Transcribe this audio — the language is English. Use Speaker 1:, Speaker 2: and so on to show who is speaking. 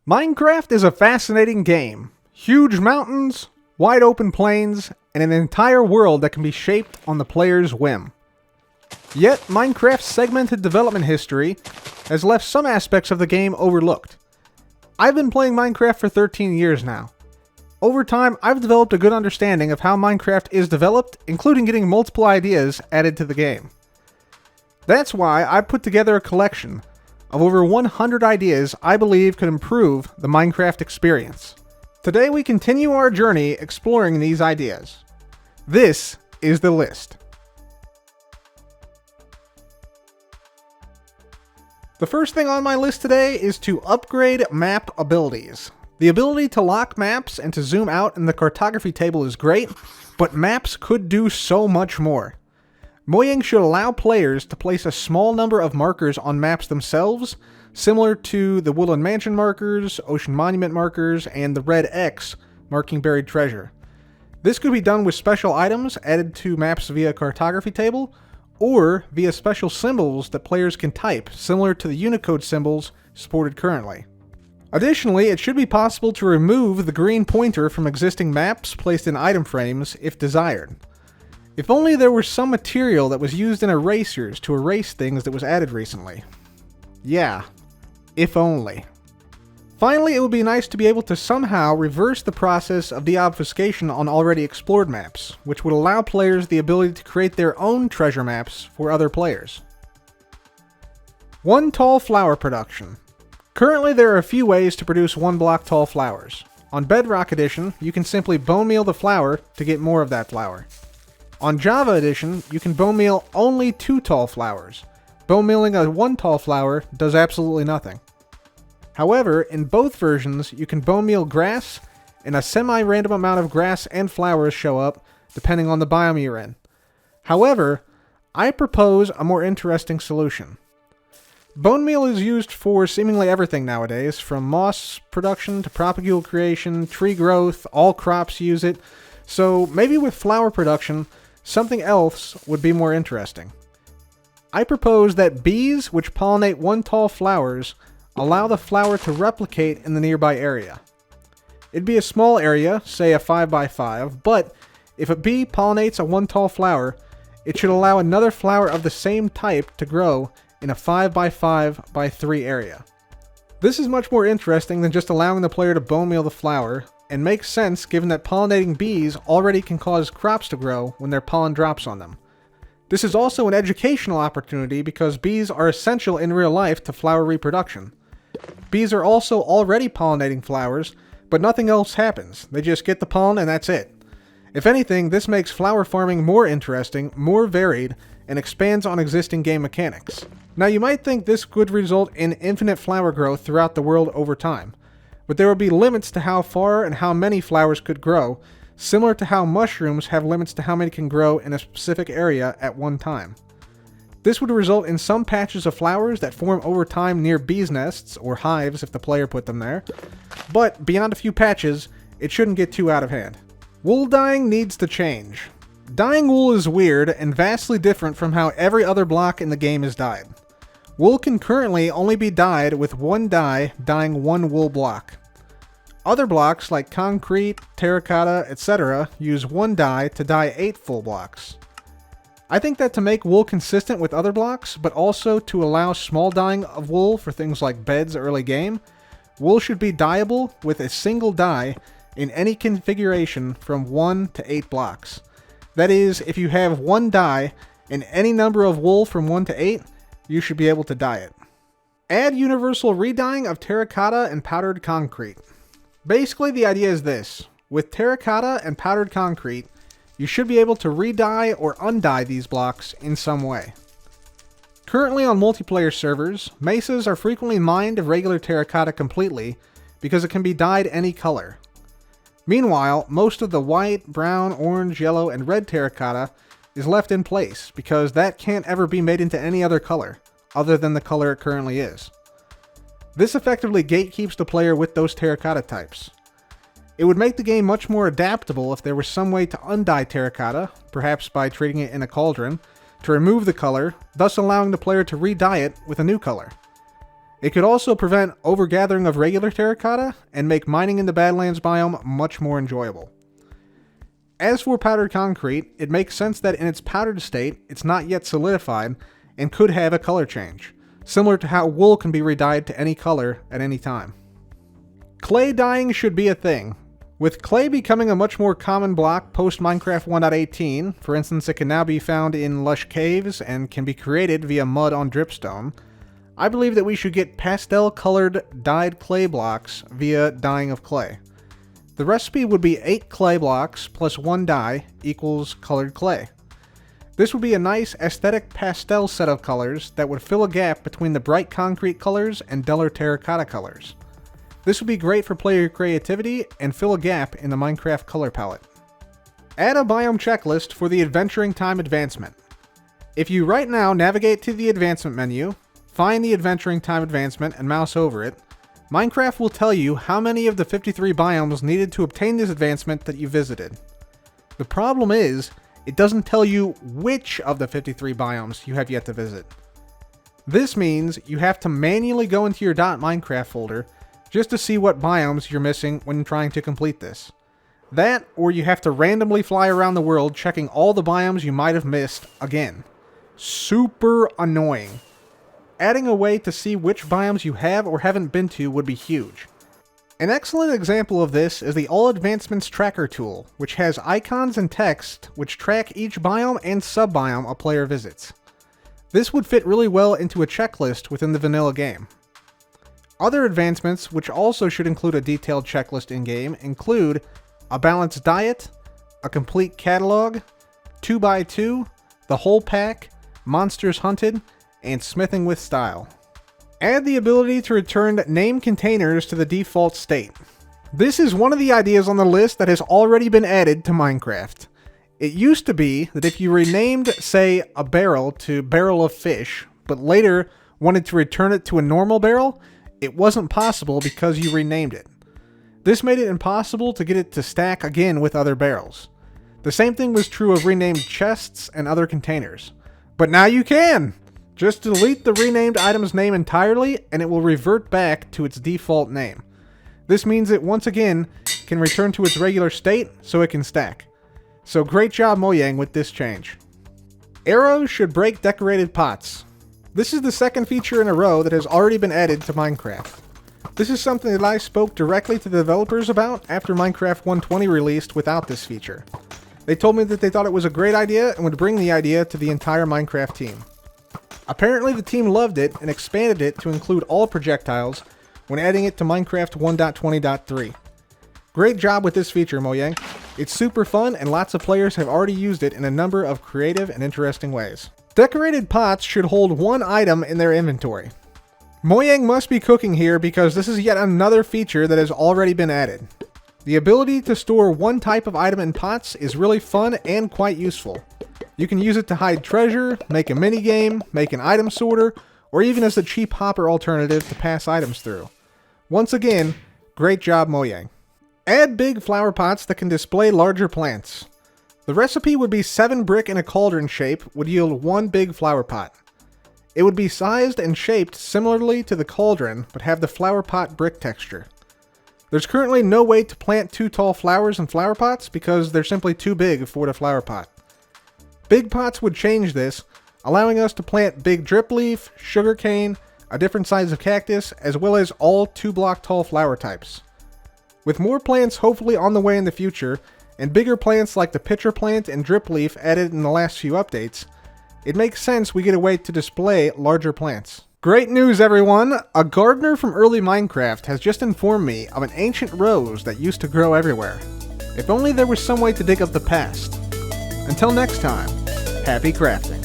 Speaker 1: Minecraft is a fascinating game. Huge mountains, wide open plains, and an entire world that can be shaped on the player's whim. Yet, Minecraft's segmented development history has left some aspects of the game overlooked. I've been playing Minecraft for 13 years now. Over time, I've developed a good understanding of how Minecraft is developed, including getting multiple ideas added to the game. That's why I put together a collection of over 100 ideas I believe could improve the Minecraft experience. Today we continue our journey exploring these ideas. This is the list. The first thing on my list today is to upgrade map abilities. The ability to lock maps and to zoom out in the cartography table is great, but maps could do so much more. Mojang should allow players to place a small number of markers on maps themselves, similar to the Woodland Mansion markers, Ocean Monument markers, and the red X marking buried treasure. This could be done with special items added to maps via cartography table, or via special symbols that players can type, similar to the Unicode symbols supported currently. Additionally, it should be possible to remove the green pointer from existing maps placed in item frames if desired. If only there were some material that was used in erasers to erase things that was added recently. Yeah, if only. Finally, it would be nice to be able to somehow reverse the process of deobfuscation on already explored maps, which would allow players the ability to create their own treasure maps for other players. One tall flower production. Currently, there are a few ways to produce one block tall flowers. On Bedrock Edition, you can simply bone meal the flower to get more of that flower. On Java Edition, you can bone meal only 2 tall flowers. Bone mealing a 1 tall flower does absolutely nothing. However, in both versions, you can bone meal grass, and a semi-random amount of grass and flowers show up, depending on the biome you're in. However, I propose a more interesting solution. Bone meal is used for seemingly everything nowadays, from moss production to propagule creation, tree growth, all crops use it, so maybe with flower production, something else would be more interesting. I propose that bees which pollinate 1 tall flowers allow the flower to replicate in the nearby area. It'd be a small area, say a 5x5, but if a bee pollinates a 1 tall flower, it should allow another flower of the same type to grow in a 5x5x3 area. This is much more interesting than just allowing the player to bone meal the flower, and makes sense given that pollinating bees already can cause crops to grow when their pollen drops on them. This is also an educational opportunity because bees are essential in real life to flower reproduction. Bees are also already pollinating flowers, but nothing else happens. They just get the pollen and that's it. If anything, this makes flower farming more interesting, more varied, and expands on existing game mechanics. Now you might think this could result in infinite flower growth throughout the world over time, but there would be limits to how far and how many flowers could grow, similar to how mushrooms have limits to how many can grow in a specific area at one time. This would result in some patches of flowers that form over time near bees' nests, or hives if the player put them there, but beyond a few patches, it shouldn't get too out of hand. Wool dyeing needs to change. Dyeing wool is weird and vastly different from how every other block in the game is dyed. Wool can currently only be dyed with 1 dye dyeing 1 wool block. Other blocks like concrete, terracotta, etc. use 1 dye to dye 8 full blocks. I think that to make wool consistent with other blocks, but also to allow small dyeing of wool for things like beds early game, wool should be dyeable with a single dye in any configuration from 1 to 8 blocks. That is, if you have 1 dye in any number of wool from 1 to 8, you should be able to dye it. Add universal redyeing of terracotta and powdered concrete. Basically, the idea is this. With terracotta and powdered concrete, you should be able to redye or undye these blocks in some way. Currently on multiplayer servers, mesas are frequently mined of regular terracotta completely because it can be dyed any color. Meanwhile, most of the white, brown, orange, yellow, and red terracotta is left in place because that can't ever be made into any other color, other than the color it currently is. This effectively gatekeeps the player with those terracotta types. It would make the game much more adaptable if there was some way to undye terracotta, perhaps by treating it in a cauldron, to remove the color, thus allowing the player to redye it with a new color. It could also prevent overgathering of regular terracotta and make mining in the Badlands biome much more enjoyable. As for powdered concrete, it makes sense that in its powdered state, it's not yet solidified and could have a color change, similar to how wool can be redyed to any color at any time. Clay dyeing should be a thing. With clay becoming a much more common block post-Minecraft 1.18, for instance it can now be found in lush caves and can be created via mud on dripstone, I believe that we should get pastel-colored dyed clay blocks via dyeing of clay. The recipe would be 8 clay blocks plus 1 dye equals colored clay. This would be a nice aesthetic pastel set of colors that would fill a gap between the bright concrete colors and duller terracotta colors. This would be great for player creativity and fill a gap in the Minecraft color palette. Add a biome checklist for the adventuring time advancement. If you right now navigate to the advancement menu, find the adventuring time advancement and mouse over it, Minecraft will tell you how many of the 53 biomes needed to obtain this advancement that you visited. The problem is, it doesn't tell you which of the 53 biomes you have yet to visit. This means you have to manually go into your .minecraft folder just to see what biomes you're missing when trying to complete this. That, or you have to randomly fly around the world checking all the biomes you might have missed again. Super annoying. Adding a way to see which biomes you have or haven't been to would be huge. An excellent example of this is the All Advancements Tracker tool, which has icons and text which track each biome and sub-biome a player visits. This would fit really well into a checklist within the vanilla game. Other advancements, which also should include a detailed checklist in-game, include a balanced diet, a complete catalog, 2x2, the whole pack, monsters hunted, and smithing with style. Add the ability to return name containers to the default state. This is one of the ideas on the list that has already been added to Minecraft. It used to be that if you renamed, say, a barrel to barrel of fish, but later wanted to return it to a normal barrel, it wasn't possible because you renamed it. This made it impossible to get it to stack again with other barrels. The same thing was true of renamed chests and other containers. But now you can! Just delete the renamed item's name entirely and it will revert back to its default name. This means it once again can return to its regular state so it can stack. So great job Mojang with this change. Arrows should break decorated pots. This is the second feature in a row that has already been added to Minecraft. This is something that I spoke directly to the developers about after Minecraft 1.20 released without this feature. They told me that they thought it was a great idea and would bring the idea to the entire Minecraft team. Apparently the team loved it and expanded it to include all projectiles when adding it to Minecraft 1.20.3. Great job with this feature, Mojang. It's super fun and lots of players have already used it in a number of creative and interesting ways. Decorated pots should hold one item in their inventory. Mojang must be cooking here because this is yet another feature that has already been added. The ability to store one type of item in pots is really fun and quite useful. You can use it to hide treasure, make a minigame, make an item sorter, or even as a cheap hopper alternative to pass items through. Once again, great job Mojang. Add big flower pots that can display larger plants. The recipe would be 7 brick in a cauldron shape would yield 1 big flower pot. It would be sized and shaped similarly to the cauldron, but have the flower pot brick texture. There's currently no way to plant 2 tall flowers in flower pots because they're simply too big for the flower pot. Big pots would change this, allowing us to plant big drip leaf, sugarcane, a different size of cactus, as well as all 2-block tall flower types. With more plants hopefully on the way in the future, and bigger plants like the pitcher plant and drip leaf added in the last few updates, it makes sense we get a way to display larger plants. Great news everyone! A gardener from early Minecraft has just informed me of an ancient rose that used to grow everywhere. If only there was some way to dig up the past. Until next time, happy crafting.